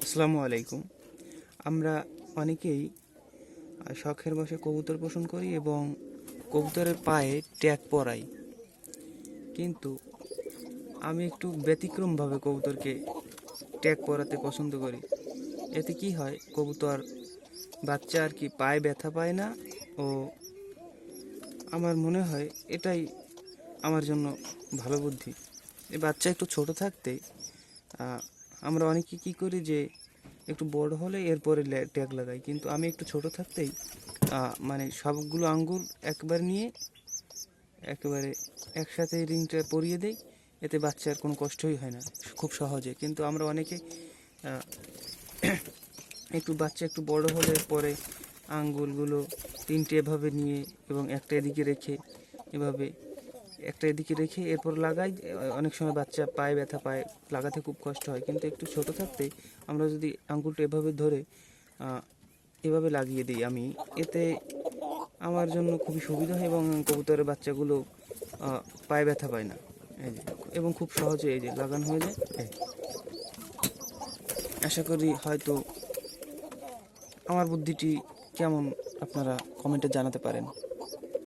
আসসালামু আলাইকুম। আমরা অনেকেই শখের বশে কবুতর পোষণ করি এবং কবুতরের পায়ে ট্যাগ পরাই। কিন্তু আমি একটু ব্যতিক্রমভাবে কবুতরকে ট্যাগ পরাতে পছন্দ করি। এতে কি হয়, কবুতর বাচ্চা আর কি পায়ে ব্যথা পায় না। ও আমার মনে হয় এটাই আমার জন্য ভালো বুদ্ধি। এই বাচ্চা একটু ছোট থাকতে আমরা অনেকে কি করি যে একটু বড় হলে এরপরে ট্যাগ লাগাই, কিন্তু আমি একটু ছোট থাকতেই মানে সবগুলো আঙ্গুল একবার নিয়ে একেবারে একসাথে রিংটা পরিয়ে দেই। এতে বাচ্চার কোনো কষ্টই হয় না, খুব সহজে। কিন্তু আমরা অনেকে আহ, একটু বাচ্চা একটু বড় হলে পরে আঙ্গুলগুলো তিনটে এভাবে নিয়ে এবং একটা এদিকে রেখে এভাবে একটা এদিকে রেখে এরপর লাগাই। অনেক সময় বাচ্চা পায়ে ব্যথা পায়, লাগাতে খুব কষ্ট হয়। কিন্তু একটু ছোট থাকতে আমরা যদি আঙ্গুলটা এভাবে ধরে এভাবে লাগিয়ে দিই আমি, এতে আমার জন্য খুবই সুবিধা হয় এবং কবুতরের বাচ্চাগুলো পায়ে ব্যথা পায় না। এই যে, এবং খুব সহজে এই যে লাগানো হয়ে যায়। আশা করি হয়তো আমার বুদ্ধিটি কেমন আপনারা কমেন্টে জানাতে পারেন।